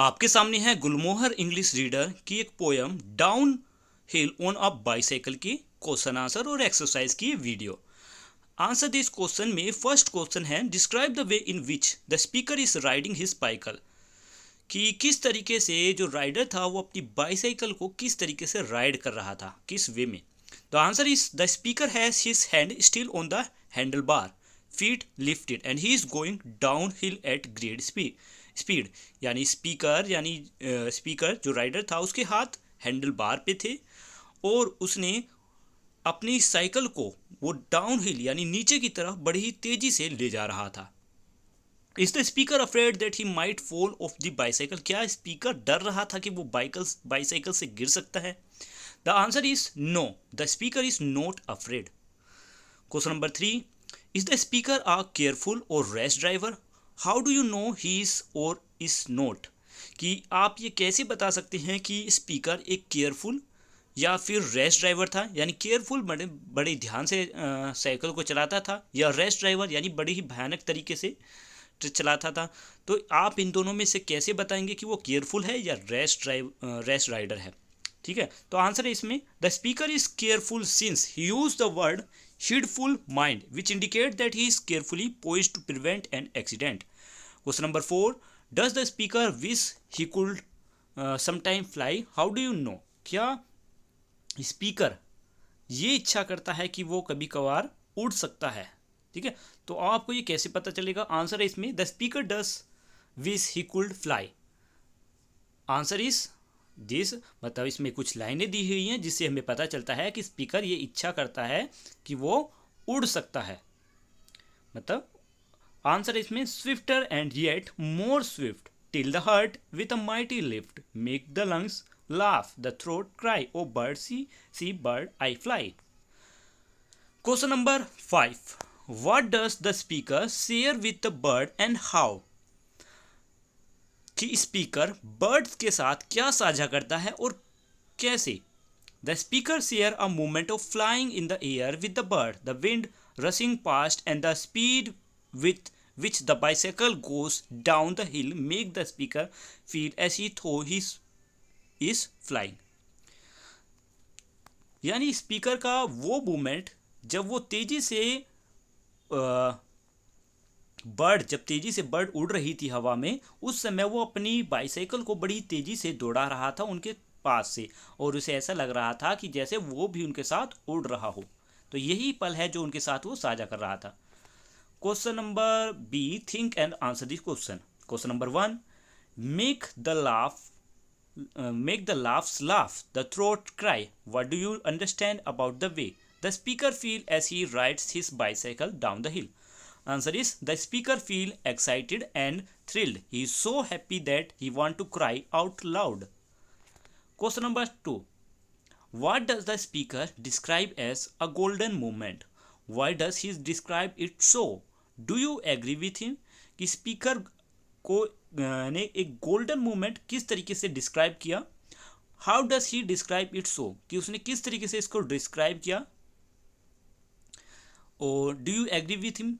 आपके सामने है गुलमोहर इंग्लिश रीडर की एक poem down hill on a bicycle की क्वेश्चन आंसर और एक्सरसाइज की वीडियो। आंसर दिस क्वेश्चन में फर्स्ट क्वेश्चन है describe the way in which the speaker is riding his Baikal, कि किस तरीके से जो राइडर था वो अपनी बाइसाइकिल को किस तरीके से राइड कर रहा था, किस वे में। The answer is the speaker has his hand still on the handlebar, feet lifted and he is going downhill at great speed. यानी स्पीकर जो राइडर था उसके हाथ हैंडल बार पे थे और उसने अपनी साइकिल को वो डाउन हिल यानी नीचे की तरफ बड़ी तेजी से ले जा रहा था। Is the speaker afraid that he might fall of the bicycle, क्या स्पीकर डर रहा था कि वो बाइसाइकिल से गिर सकता है। The answer is no, the speaker is not afraid. Question number 3, is the speaker a careful or rash driver, how do you know he is or is not, कि आप ये कैसे बता सकते हैं कि स्पीकर एक केयरफुल या फिर रैश ड्राइवर था, यानी केयरफुल बड़े ध्यान से साइकिल को चलाता था, या रैश ड्राइवर यानी बड़े ही भयानक तरीके से चलाता था। तो आप इन दोनों में से कैसे बताएंगे कि वो केयरफुल है या रैश राइडर है। ठीक है, तो आंसर है इसमें the speaker is careful since he use the word heedful mind which indicate that he is carefully poised to prevent an accident. Question number 4, does the speaker wish he could sometime fly, how do you know, क्या speaker ये इच्छा करता है कि वो कभी कभार उड़ सकता है। ठीक है, तो आपको ये कैसे पता चलेगा। आंसर है इसमें the speaker does wish he could fly. Answer is this, मतलब इसमें कुछ लाइनें दी हुई हैं जिससे हमें पता चलता है कि स्पीकर ये इच्छा करता है कि वो उड़ सकता है। मतलब आंसर इसमें swifter and yet more swift till the heart with a mighty lift make the lungs laugh the throat cry O bird see bird I fly. Question number 5, what does the speaker share with the bird and how, कि speaker birds के साथ क्या साझा करता है और कैसे। The speaker share a movement of flying in the air with the bird, the wind rushing past and the speed with which the bicycle goes down the hill make the speaker feel as he though he is flying। यानी speaker का वो movement जब वो तेजी से जब तेजी से बर्ड उड़ रही थी हवा में, उस समय वो अपनी बाइसाइकिल को बड़ी तेजी से दौड़ा रहा था उनके पास से, और उसे ऐसा लग रहा था कि जैसे वो भी उनके साथ उड़ रहा हो। तो यही पल है जो उनके साथ वो साझा कर रहा था। Question number B, think and answer this question. Question number 1, make the laughs laugh, the throat cry, what do you understand about the way the speaker feel as he rides his bicycle down the hill। Answer is the speaker feel excited and thrilled, he is so happy that he want to cry out loud। Question number 2, what does the speaker describe as a golden moment, why does he describe it so, do you agree with him, कि speaker को ने एक golden movement किस तरीके से describe किया। How does he describe it so, कि उसने किस तरीके से इसको डिस्क्राइब किया। और do you agree with him.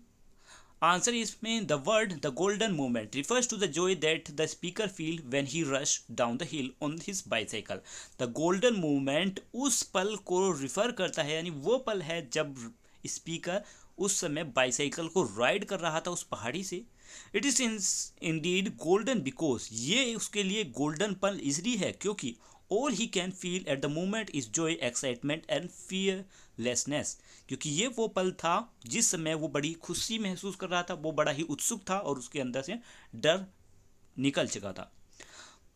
Answer इसमें the word the golden movement refers to the joy that the speaker feel when he rush down the hill on his bicycle. The golden movement उस पल को refer करता है, यानी वो पल है जब स्पीकर उस समय बाइसाइकिल को राइड कर रहा था उस पहाड़ी से। It is Indeed golden because, ये उसके लिए गोल्डन पल इसलिए है क्योंकि all he can feel at the moment is Joy excitement and fearlessness, क्योंकि ये वो पल था जिस समय वो बड़ी खुशी महसूस कर रहा था, वो बड़ा ही उत्सुक था और उसके अंदर से डर निकल चुका था।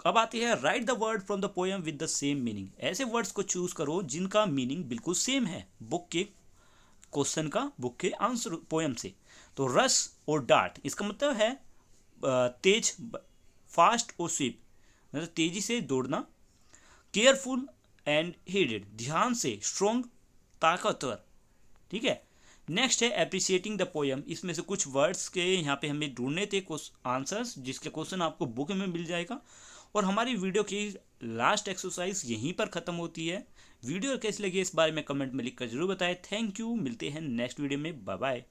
अब आती है right the word from the poem with the same meaning, ऐसे वर्ड्स को चूज करो जिनका मीनिंग बिल्कुल सेम है बुक के क्वेश्चन का, बुक के आंसर पोएम से। तो रस और डार्ट, इसका मतलब है तेज, फास्ट और स्वीप, मतलब तेजी से दौड़ना। केयरफुल एंड हेडेड, ध्यान से, स्ट्रॉन्ग, ताकतवर। ठीक है, नेक्स्ट है अप्रिशिएटिंग द पोएम, इसमें से कुछ वर्ड्स के यहाँ पे हमें ढूंढने थे आंसर्स, जिसके क्वेश्चन आपको बुक में मिल जाएगा। और हमारी वीडियो की लास्ट एक्सरसाइज यहीं पर ख़त्म होती है। वीडियो कैसी लगी इस बारे में कमेंट में लिखकर जरूर बताएं। थैंक यू, मिलते हैं नेक्स्ट वीडियो में, बाय बाय।